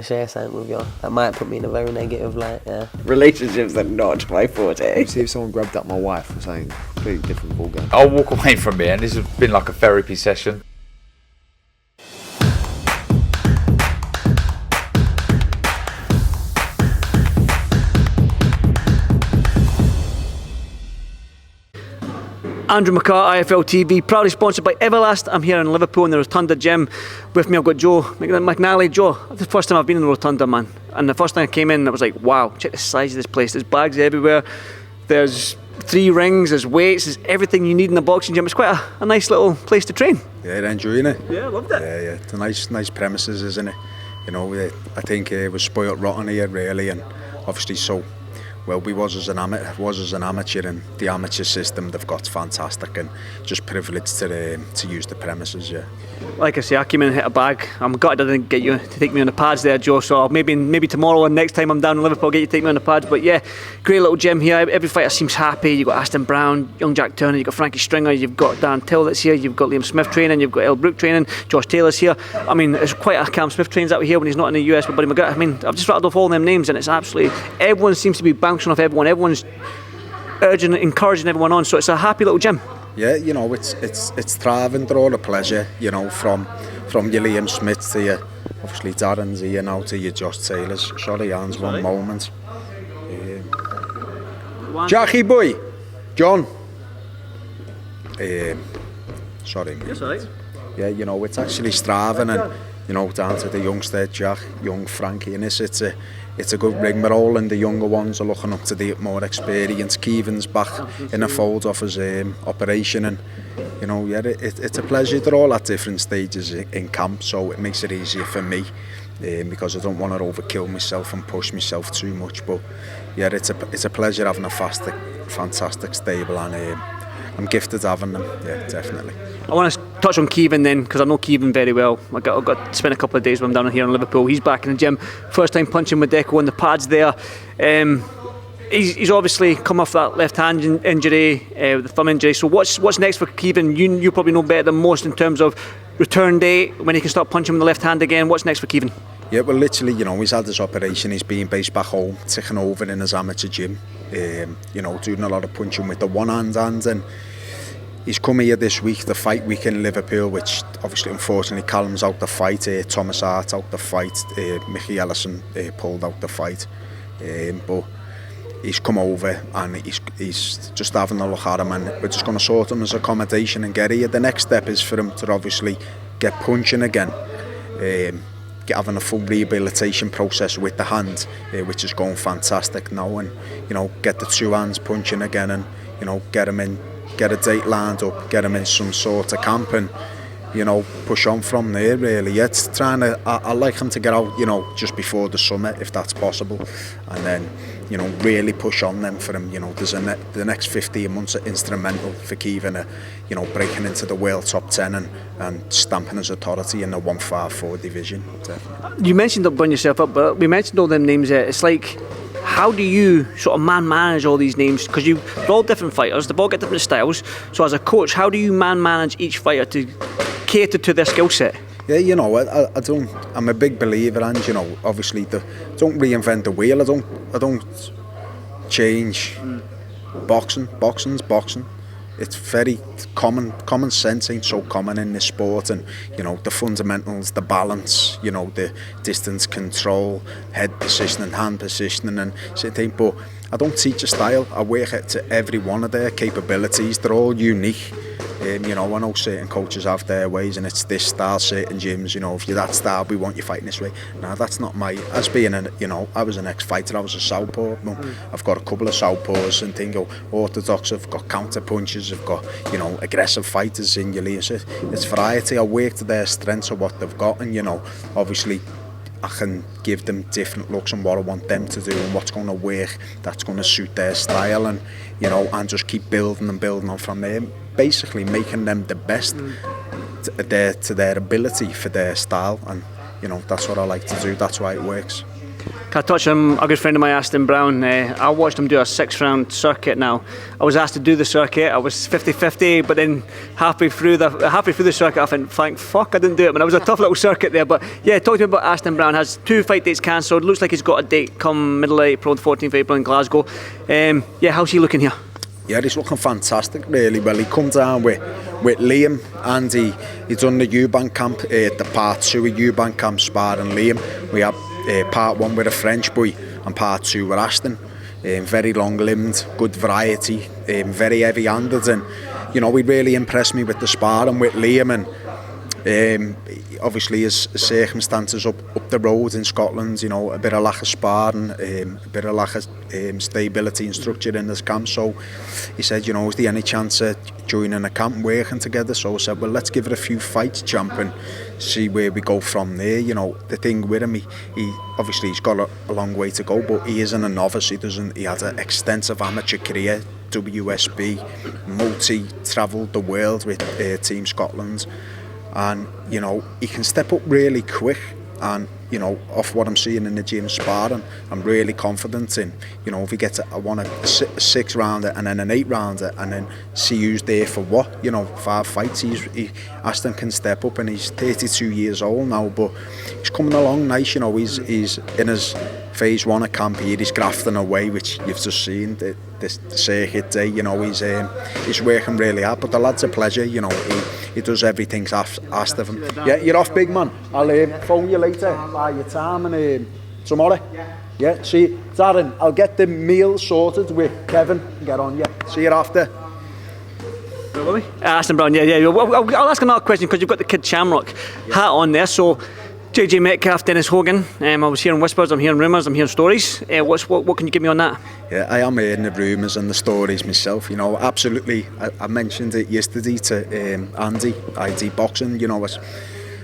to share something with you. That might put me in a very negative light, yeah. Relationships are not my forte. See if someone grabbed up my wife or something completely different ballgame. I'll walk away from here, and this has been like a therapy session. Andrew McCART, IFL TV, proudly sponsored by Everlast. I'm here in Liverpool in the Rotunda gym. With me I've got Joe McNALLY. Joe, the first time I've been in the Rotunda, man. And the first time I came in, I was like, wow, check the size of this place. There's bags everywhere. There's 3 rings, there's weights, there's everything you need in the boxing gym. It's quite a nice little place to train. Yeah, enjoying it. Yeah, I loved it. Yeah. It's a nice premises, isn't it? You know, I think it was spoilt rotten here, really, and obviously so. Well, we was as an amateur, and the amateur system they've got fantastic, and just privileged to use the premises. Yeah. Like I say, I came in and hit a bag. I'm gutted I didn't get you to take me on the pads there, Joe. So maybe tomorrow and next time I'm down in Liverpool, I'll get you to take me on the pads. But yeah, great little gym here. Every fighter seems happy. You've got Ashton Brown, young Jack Turner, you've got Frankie Stringer, you've got Dan Till that's here, you've got Liam Smith training, you've got El Brook training, Josh Taylor's here. I mean, it's quite a Cam Smith trains out here when he's not in the US with Buddy McGrath. I mean, I've just rattled off all them names, and it's absolutely, everyone seems to be bouncing off everyone. Everyone's urging, encouraging everyone on. So it's a happy little gym. Yeah, you know, it's thriving. They're all a pleasure. You know, from your Liam Smith to your, obviously Darren's here now, to your Josh Taylor's. Sorry, Hans, one moment. Jackie boy, John. Sorry, mate. That's all right. Yeah, you know, it's actually striving, and you know, down to the youngster Jack, young Frankie, and it's a good ring roll, and the younger ones are looking up to the more experienced. Keevan's back in a fold off his operation, and you know, yeah, it's a pleasure. They're all at different stages in camp, so it makes it easier for me because I don't want to overkill myself and push myself too much. But yeah, it's a pleasure having a fantastic stable, and I'm gifted having them. Yeah, definitely. I want to touch on Keevan then, because I know Keevan very well. I got to spend a couple of days with him down here in Liverpool. He's back in the gym, first time punching with Deco on the pads there. He's obviously come off that left hand injury, the thumb injury. So what's next for Keevan? You probably know better than most in terms of return date, when he can start punching with the left hand again. What's next for Keevan? Yeah, well, literally, you know, he's had his operation. He's been based back home, taking over in his amateur gym. You know, doing a lot of punching with the one hand, and he's come here this week, the fight week in Liverpool, which obviously, unfortunately, Callum's out the fight, Thomas Hart out the fight, Mickey Ellison pulled out the fight. But he's come over, and he's just having a look at him, and we're just going to sort him his accommodation and get here. The next step is for him to obviously get punching again, having a full rehabilitation process with the hand, which is going fantastic now, and you know, get the 2 hands punching again, and you know, get him in. Get a date lined up, get him in some sort of camp, and you know, push on from there. Really, it's trying to. I like him to get out, you know, just before the summer, if that's possible, and then you know, really push on them for him. You know, there's the next 15 months are instrumental for Keevan, you know, breaking into the world top 10 and stamping his authority in the 154 division. Definitely. You mentioned up burning yourself up, but we mentioned all them names there. It's like, how do you sort of manage all these names? Because they're all different fighters, they've all got different styles. So as a coach, how do you manage each fighter to cater to their skill set? Yeah, you know, I don't. I'm a big believer, and you know, obviously, don't reinvent the wheel. I don't change. Boxing's boxing. It's very common. Common sense ain't so common in this sport, and you know, the fundamentals, the balance, you know, the distance control, head positioning, hand positioning, and certain. But I don't teach a style. I work it to every one of their capabilities. They're all unique. You know, I know certain coaches have their ways, and it's this style. Certain gyms, you know, if you're that style, we want you fighting this way. No, that's not my. As being you know, I was an ex-fighter. I was a southpaw. I've got a couple of southpaws and things. Orthodox. I've got counter punches. I've got, you know, aggressive fighters in your league. So it's variety. I work to their strengths of what they've got, and you know, obviously, I can give them different looks and what I want them to do and what's going to work, that's going to suit their style, and you know, and just keep building on from there, basically making them the best to their ability for their style, and you know, that's what I like to do. That's why it works. Can I touch on a good friend of mine, Ashton Brown? I watched him do a 6-round circuit now. I was asked to do the circuit. I was 50-50, but then halfway through the circuit, I think, thank fuck I didn't do it, man. It was a tough little circuit there. But yeah, talk to me about Ashton Brown. Has 2 fight dates cancelled. Looks like he's got a date come middle of April, the 14th of April in Glasgow. Yeah, how's he looking here? Yeah, he's looking fantastic, really. Well, he come down with Liam, and he done the EUBANK camp, the part 2 of EUBANK camp, sparring Liam. We had part 1 with a French boy and part 2 with Ashton. Very long-limbed, good variety, very heavy-handed, and you know, he really impressed me with the sparring with Liam, and obviously his circumstances up the road in Scotland, you know, a bit of lack of sparring, a bit of lack of stability and structure in this camp. So he said, you know, is there any chance of joining a camp and working together? So I said, well, let's give it a few fights, champ, and see where we go from there. You know, the thing with him, he obviously he's got a long way to go, but he isn't a novice. He has an extensive amateur career, WSB, travelled the world with Team Scotland. And you know, he can step up really quick, and you know, off what I'm seeing in the gym sparring, I'm really confident in, you know, if he gets I want a 6-rounder and then an 8-rounder, and then see who's there for what, you know, 5 fights. Ashton can step up, and he's 32 years old now, but he's coming along nice. You know, he's in his phase 1 of camp here. He's grafting away, which you've just seen this circuit day. You know, he's working really hard, but the lad's a pleasure. You know, he does everything asked of him. Yeah, you're off, big man. I'll phone you later, buy your time, and tomorrow. Yeah, see, Darren, I'll get the meal sorted with Kevin and get on. Yeah, see you after. Ashton Brown, yeah. I'll ask another question, because you've got the Kid Shamrock hat on there. So, JJ Metcalf, Dennis Hogan. I was hearing whispers, I'm hearing rumours, I'm hearing stories. What can you give me on that? Yeah, I am hearing the rumours and the stories myself. You know, absolutely. I mentioned it yesterday to Andy, ID Boxing. You know,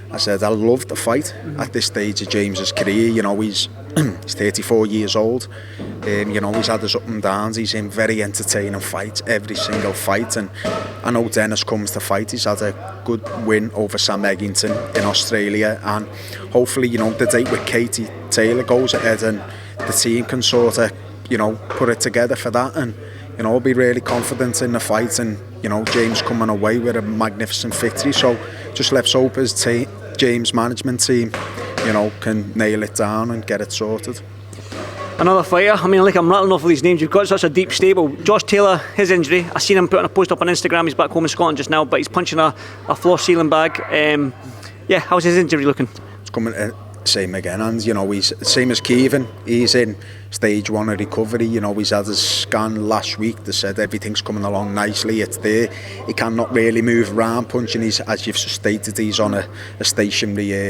I said I love the fight at this stage of James's career. You know, he's 34 years old. You know, he's had his up and downs. He's in very entertaining fights, every single fight. And I know Dennis comes to fight. He's had a good win over Sam Eggington in Australia. And hopefully, you know, the date with Katie Taylor goes ahead, and the team can sort of, you know, put it together for that. And, you know, I'll be really confident in the fight. And, you know, James coming away with a magnificent victory. So just let's hope his James management team, you know, can nail it down and get it sorted. Another fighter, I mean, like, I'm rattling off all these names. You've got such a deep stable. Josh Taylor, his injury, I seen him putting a post up on Instagram. He's back home in Scotland just now, but he's punching a floor ceiling bag. Yeah, how's his injury looking? It's coming same again, and you know, he's same as Kevin. He's in stage 1 of recovery. You know, he's had his scan last week. They said everything's coming along nicely. It's there. He cannot really move around punching. He's, as you've stated, he's on a stationary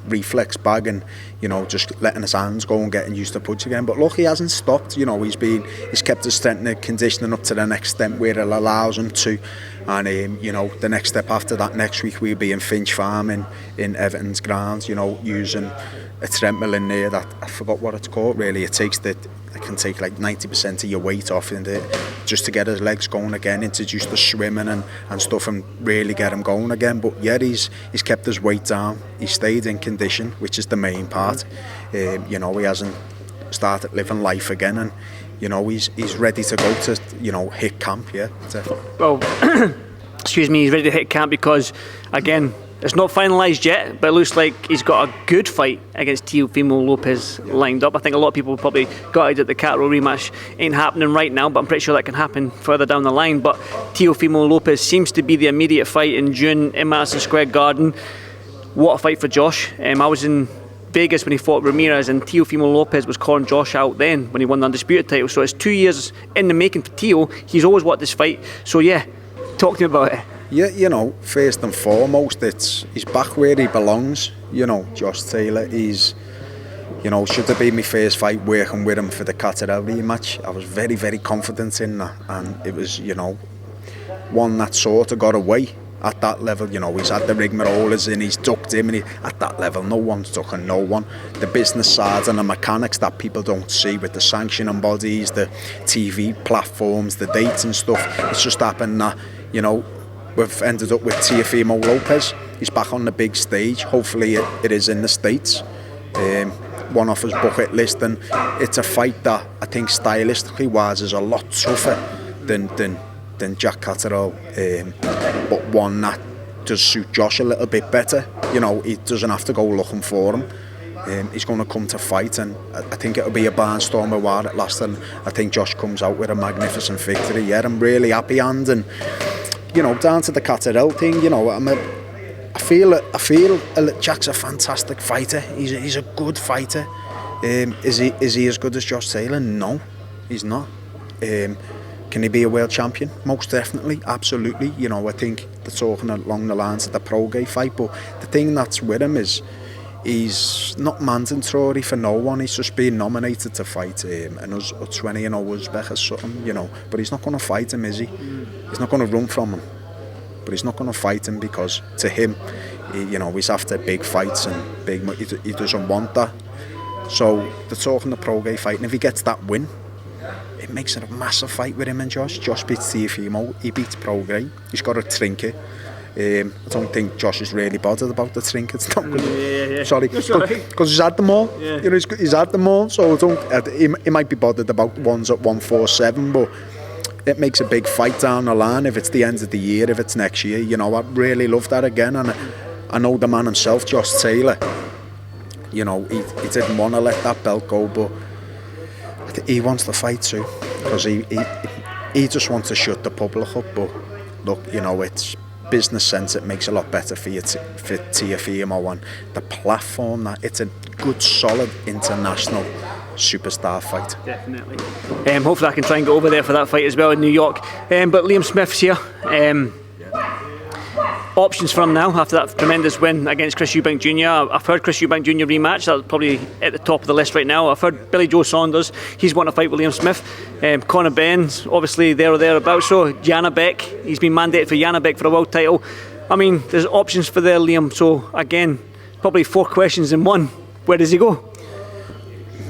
reflex bag, and you know, just letting his hands go and getting used to punch again. But look, he hasn't stopped. You know, he's kept his strength and conditioning up to the next step where it allows him to. And you know, the next step after that next week we'll be in Finch Farm in Everton's grounds. You know, using a treadmill in there that I forgot what it's called. Really, it can take like 90% of your weight off in there, just to get his legs going again, introduce the swimming and stuff, and really get him going again. But yeah, he's kept his weight down. He stayed in condition, which is the main part. You know, he hasn't started living life again, and you know, he's ready to go to, you know, hit camp. Yeah. Well, excuse me, he's ready to hit camp because, again, it's not finalised yet, but it looks like he's got a good fight against Teofimo Lopez lined up. I think a lot of people probably gutted that the Catro rematch ain't happening right now, but I'm pretty sure that can happen further down the line. But Teofimo Lopez seems to be the immediate fight in June in Madison Square Garden. What a fight for Josh. I was in Vegas when he fought Ramirez, and Teofimo Lopez was calling Josh out then when he won the Undisputed title. So it's 2 years in the making for Teo. He's always wanted this fight. So yeah, talk to me about it. Yeah, you know, first and foremost, he's back where he belongs. You know, Josh Taylor, he's, you know, should have been my first fight working with him for the Catterell rematch. I was very, very confident in that, and it was, you know, one that sort of got away at that level. You know, he's had the rigmaroles in, he's ducked him, and at that level, no one's ducking no one. The business side and the mechanics that people don't see with the sanctioning bodies, the TV platforms, the dates and stuff, it's just happened that, you know, we've ended up with Teofimo Lopez. He's back on the big stage. Hopefully it is in the States. one off his bucket list, and it's a fight that I think stylistically wise is a lot tougher than Jack Catterall, but one that does suit Josh a little bit better. You know, he doesn't have to go looking for him. He's going to come to fight, and I think it'll be a barnstormer while it lasts, and I think Josh comes out with a magnificent victory. Yeah, I'm really happy, and you know, down to the Catterall thing, you know, I feel Jack's a fantastic fighter. He's a good fighter. Is he as good as Josh Taylor? No, he's not. Can he be a world champion? Most definitely, absolutely. You know, I think they're talking along the lines of the Pro-Gay fight, but the thing that's with him is he's not mandatory for no one. He's just been nominated to fight him, and us 20 and Uzbek or something, you know. But he's not going to fight him, is he? He's not going to run from him. But he's not going to fight him because to him, you know, he's after big fights and big. He doesn't want that. So they're talking the Pro-Gay fight, and if he gets that win, it makes it a massive fight with him and Josh. Josh beats Teofimo, he beats Pro-Gay. He's got a trinket. I don't think Josh is really bothered about the trinkets. Sorry, because he's had them all. Yeah. You know, he's had them all. So he might be bothered about ones at 147, but it makes a big fight down the line if it's the end of the year, if it's next year. You know, I'd really love that again. And I know the man himself, Josh Taylor, you know, he didn't want to let that belt go, but he wants to fight too, because he just wants to shut the public up. But look, you know, it's business sense, it makes a lot better for Teofimo, and the platform that it's a good solid international superstar fight. Definitely. Hopefully I can try and go over there for that fight as well in New York. But Liam Smith's here. Options for him now after that tremendous win against Chris Eubank Jr. I've heard Chris Eubank Jr. rematch. That's probably at the top of the list right now. I've heard Billy Joe Saunders, he's wanting to fight with Liam Smith. CONOR Benn's obviously there or thereabouts. So Beck, he's been mandated for Beck for a world title. I mean, there's options for there, Liam. So again, probably 4 questions in one. Where does he go?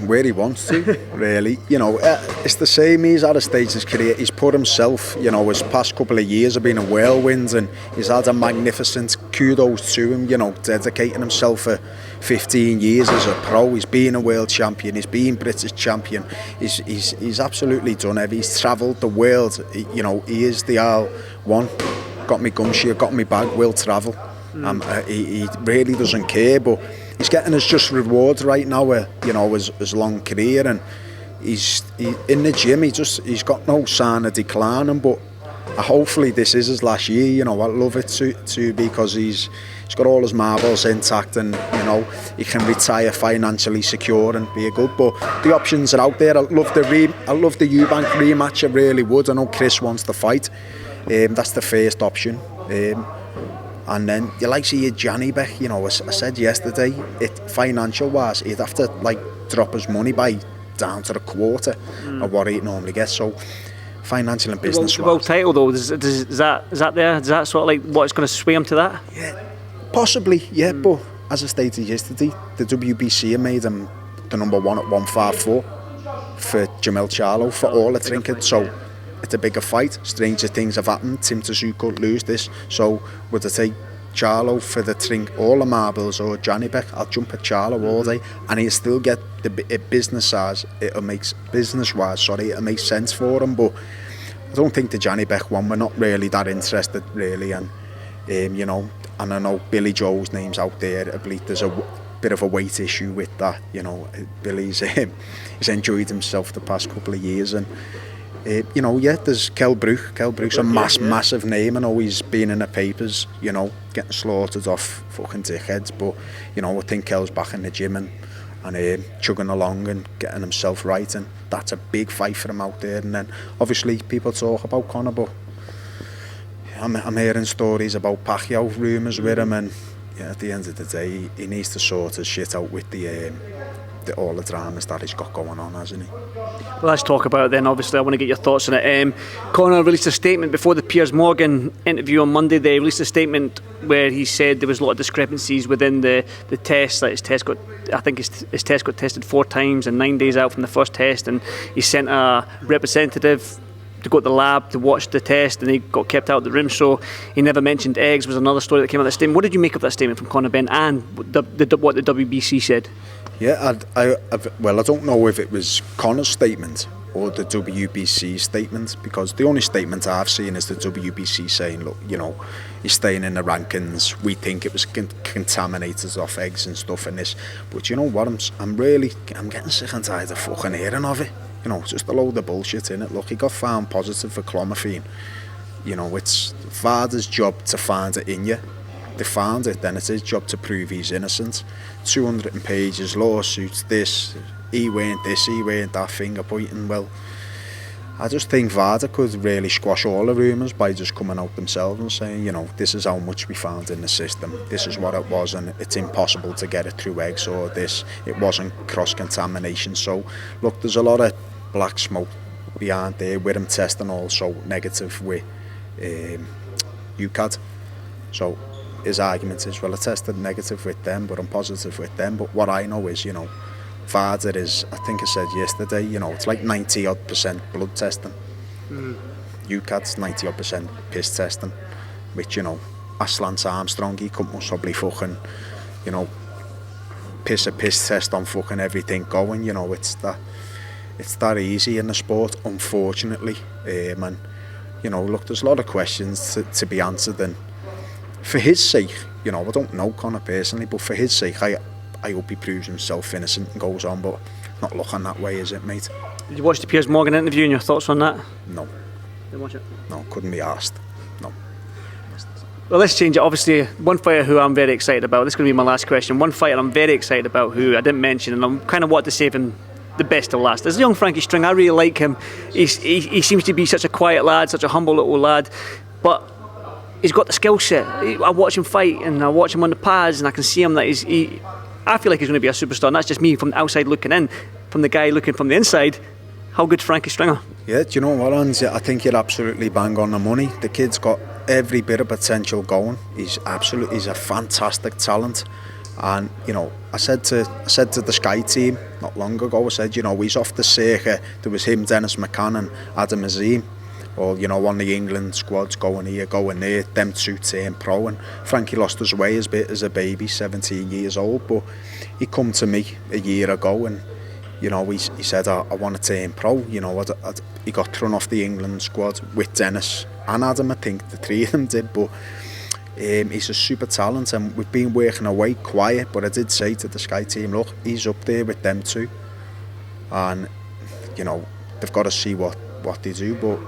Where he wants to, really. You know, it's the same. He's at a stage in his career. He's put himself, you know, his past couple of years have been a whirlwind, and he's had a magnificent kudos to him, you know, dedicating himself for 15 years as a pro. He's been a world champion. He's been British champion. He's absolutely done everything. He's travelled the world. You know, he is the R1. Got me gumshoe, got me bag, will travel. He really doesn't care, but he's getting his just rewards right now, you know, his long career, and he's in the gym. He's got no sign of declining, but hopefully this is his last year. You know, I love it too because he's got all his marbles intact, and you know he can retire financially secure and be a good. But the options are out there. I love the EUBANK rematch. I really would. I know Chris wants to fight. That's the first option. And then you like see Johnny Beck, you know, I said yesterday, financial wise, he'd have to like drop his money by down to a quarter of what he normally gets. So financial and business wise. The world title though, is that there? Is that sort of like what's going to sway him to that? Yeah, possibly, yeah. But as I stated yesterday, the WBC have made him the number 1 at 154 for Jamel Charlo for all the trinkets. So it's a bigger fight. Stranger things have happened. Tim Tszyu could lose this. So would I take Charlo for the all the marbles or Johnny Beck? I'll jump at Charlo all day, and he'll still get the business wise. It'll make sense for him. But I don't think the Johnny Beck one. We're not really that interested, really. And you know, and I know Billy Joe's name's out there. I believe there's a bit of a weight issue with that. You know, Billy's he's enjoyed himself the past couple of years, and. You know, yeah, there's Kell Brook. Kell Brook's a massive name, and always been in the papers, you know, getting slaughtered off fucking dickheads. But, you know, I think Kell's back in the gym and chugging along and getting himself right, and that's a big fight for him out there. And then, obviously, people talk about Conor, but I'm hearing stories about Pacquiao rumours with him, and yeah, at the end of the day, he needs to sort his shit out with all the dramas that he's got going on, hasn't he? Well, let's talk about it then. Obviously, I want to get your thoughts on it. Conor released a statement before the Piers Morgan interview on Monday. They released a statement where he said there was a lot of discrepancies within the test. Like his test got tested 4 times and 9 days out from the first test, and he sent a representative to go to the lab to watch the test, and he got kept out of the room. So he never mentioned eggs. Was another story that came out of that statement. What did you make of that statement from CONOR BENN and what the WBC said? Yeah, well, I don't know if it was Conor's statement or the WBC statement, because the only statement I've seen is the WBC saying, look, you know, he's staying in the rankings. We think it was contaminated off eggs and stuff in this. But you know what? I'm getting sick and tired of fucking hearing of it. You know, just a load of bullshit, innit? Look, he got found positive for clomiphene. You know, it's father's job to find it in you. They found it, then it's his job to prove he's innocent. 200 pages, lawsuits, he weren't that, finger pointing. Well, I just think VADA could really squash all the rumours by just coming out themselves and saying, you know, this is how much we found in the system, this is what it was, and it's impossible to get it through eggs, or this, it wasn't cross-contamination. So, look, there's a lot of black smoke behind there with him testing also negative with UCAD. So, his argument is, well, I tested negative with them, but I'm positive with them. But what I know is, you know, VADA is, I think I said yesterday, you know, it's like 90-odd% blood testing. UCAD's 90-odd% piss testing, which, you know, Aslan Armstrong, he could possibly fucking, you know, piss a piss test on fucking everything going, you know, it's that easy in the sport, unfortunately. And, you know, look, there's a lot of questions to be answered, and for his sake, you know, I don't know Conor personally, but for his sake, I hope he proves himself innocent and goes on, but not looking that way, is it, mate? Did you watch the Piers Morgan interview and your thoughts on that? No. Didn't watch it? No, couldn't be asked. No. Well, let's change it. Obviously, one fighter who I'm very excited about, this is going to be my last question, one fighter I'm very excited about who I didn't mention, and I'm kind of wanting to save him the best till last. There's young Frankie String. I really like him. He seems to be such a quiet lad, such a humble little lad, but he's got the skill set. I watch him fight and I watch him on the pads and I can see him that I feel like he's going to be a superstar, and that's just me from the outside looking in. From the guy looking from the inside, how good's Frankie Stringer? Yeah, do you know what, Hans? I think you're absolutely bang on the money. The kid's got every bit of potential going. He's a fantastic talent. And, you know, I said to the Sky team not long ago, I said, you know, he's off the circuit. There was him, Dennis McCann and Adam Azim. Or, you know, on the England squads, going here, going there, them two turn pro, and Frankie lost his way as a baby, 17 years old, but he come to me a year ago and, you know, he said, I want to turn pro, you know, he got thrown off the England squad with Dennis and Adam, I think the three of them did, but he's a super talent, and we've been working away quiet, but I did say to the Sky team, look, he's up there with them two, and, you know, they've got to see what they do, but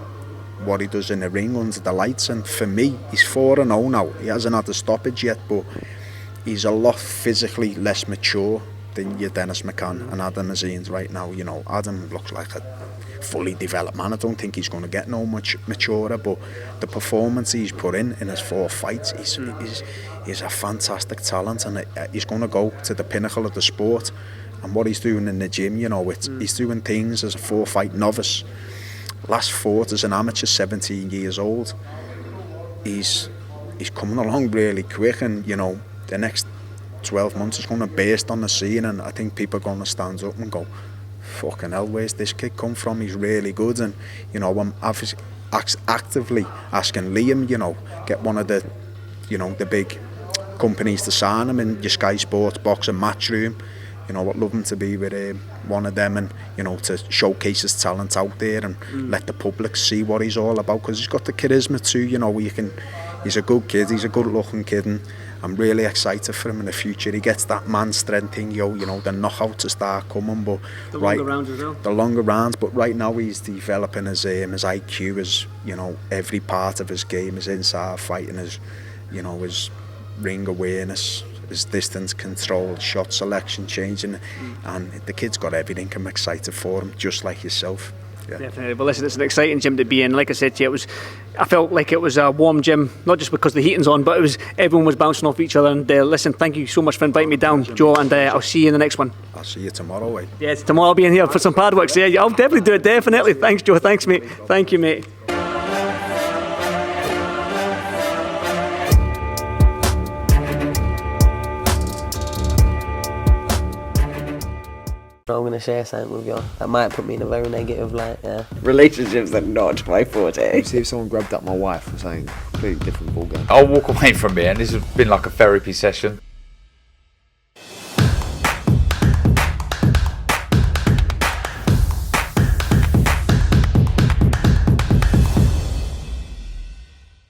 what he does in the ring under the lights, and for me, he's 4-0 now. He hasn't had a stoppage yet, but he's a lot physically less mature than your Dennis McCann and Adam Azines right now. You know, Adam looks like a fully developed man. I don't think he's going to get no much maturer, but the performance he's put in his 4 fights, he's a fantastic talent, and he's going to go to the pinnacle of the sport. And what he's doing in the gym, you know, he's doing things as a 4-fight novice. Last fought as an amateur, 17 years old. He's coming along really quick, and, you know, the next 12 months is going to burst on the scene, and I think people are going to stand up and go, fucking hell, where's this kid come from? He's really good. And, you know, I'm actively asking Liam, you know, get one of the, you know, the big companies to sign him in your Sky Sports box and match room. You know, I'd love him to be with one of them, and, you know, to showcase his talent out there and let the public see what he's all about, because he's got the charisma too, you know, he's a good kid, he's a good looking kid, and I'm really excited for him in the future. He gets that man strength thing, you know, the knockout to start coming, but the longer rounds as well. The longer rounds, but right now he's developing his IQ, his, you know, every part of his game, his inside fighting, his, you know, his ring awareness, his distance control, shot selection changing, and the kid's got everything. I'm excited for him, just like yourself. Yeah. Definitely. Well, listen, it's an exciting gym to be in. Like I said to you, I felt like it was a warm gym, not just because the heating's on, but everyone was bouncing off each other. And listen, thank you so much for inviting me down, Joe, and I'll see you in the next one. I'll see you tomorrow, eh? Yes, tomorrow I'll be in here for some pad work. So yeah, I'll definitely do it, definitely. Thanks, Joe. Thanks, mate. Thank you, mate. I'm going to share something with you that might put me in a very negative light, yeah. Relationships are not my forte. See if someone grabbed up my wife for saying completely different ballgame. I'll walk away from here, and this has been like a therapy session.